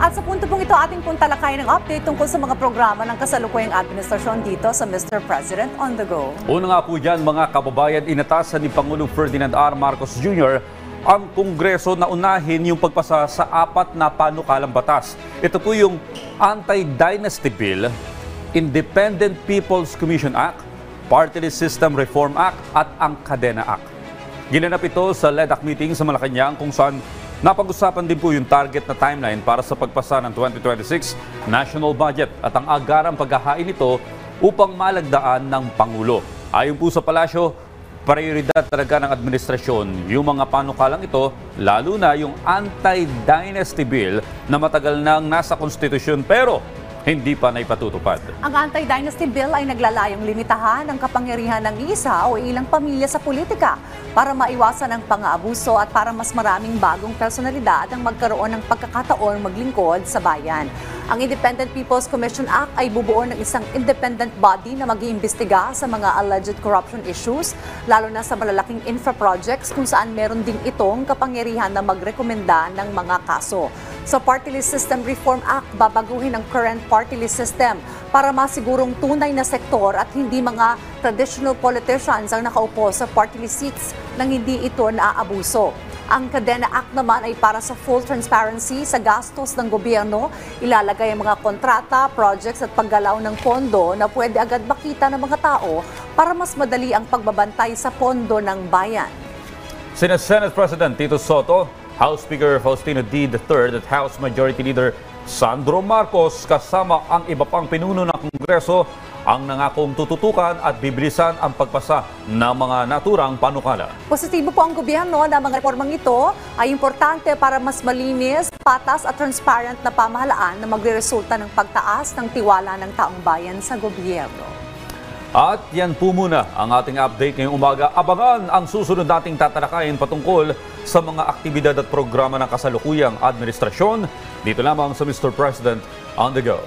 At sa punto pong ito, ating pong talakayin ng update tungkol sa mga programa ng kasalukuyang administrasyon dito sa Mr. President on the Go. Una nga po dyan mga kababayan, inatasan ni Pangulong Ferdinand R. Marcos Jr. ang Kongreso na unahin yung pagpasa sa 4 na panukalang batas. Ito po yung Anti-Dynasty Bill, Independent People's Commission Act, Party List System Reform Act at ang Kadena Act. Ginanap ito sa LEDAC meeting sa Malacanang kung saan napag-usapan din po yung target na timeline para sa pagpasa ng 2026 national budget at ang agarang paghahain nito upang malagdaan ng Pangulo. Ayon po sa palasyo, prioridad talaga ng administrasyon yung mga panukalang ito, lalo na yung Anti-Dynasty Bill na matagal nang nasa konstitusyon pero hindi pa naipatutupad. Ang Anti-Dynasty Bill ay naglalayong limitahan ang kapangyarihan ng isa o ilang pamilya sa politika para maiwasan ang pang-aabuso at para mas maraming bagong personalidad ang magkaroon ng pagkakataon maglingkod sa bayan. Ang Independent People's Commission Act ay bubuo ng isang independent body na mag-iimbestiga sa mga alleged corruption issues, lalo na sa malalaking infra projects kung saan meron ding itong kapangyarihan na magrekomenda ng mga kaso. Sa Party List System Reform Act, babaguhin ang current party list system para masigurong tunay na sektor at hindi mga traditional politicians ang nakaupo sa party list seats nang hindi ito naaabuso. Ang Kadena Act naman ay para sa full transparency sa gastos ng gobyerno, ilalagay ang mga kontrata, projects at paggalaw ng pondo na pwede agad makita ng mga tao para mas madali ang pagbabantay sa pondo ng bayan. Sina Senate President Tito Soto, House Speaker Faustino D. III at House Majority Leader Sandro Marcos kasama ang iba pang pinuno ng Kongreso ang nangakong tututukan at bibilisan ang pagpasa ng mga naturang panukala. Positibo po ang gobyerno na mga reformang ito ay importante para mas malinis, patas at transparent na pamahalaan na magreresulta ng pagtaas ng tiwala ng taong bayan sa gobyerno. At yan po muna ang ating update ngayong umaga. Abangan ang susunod nating tatalakayin patungkol sa mga aktibidad at programa ng kasalukuyang administrasyon dito lamang sa Mr. President on the Go.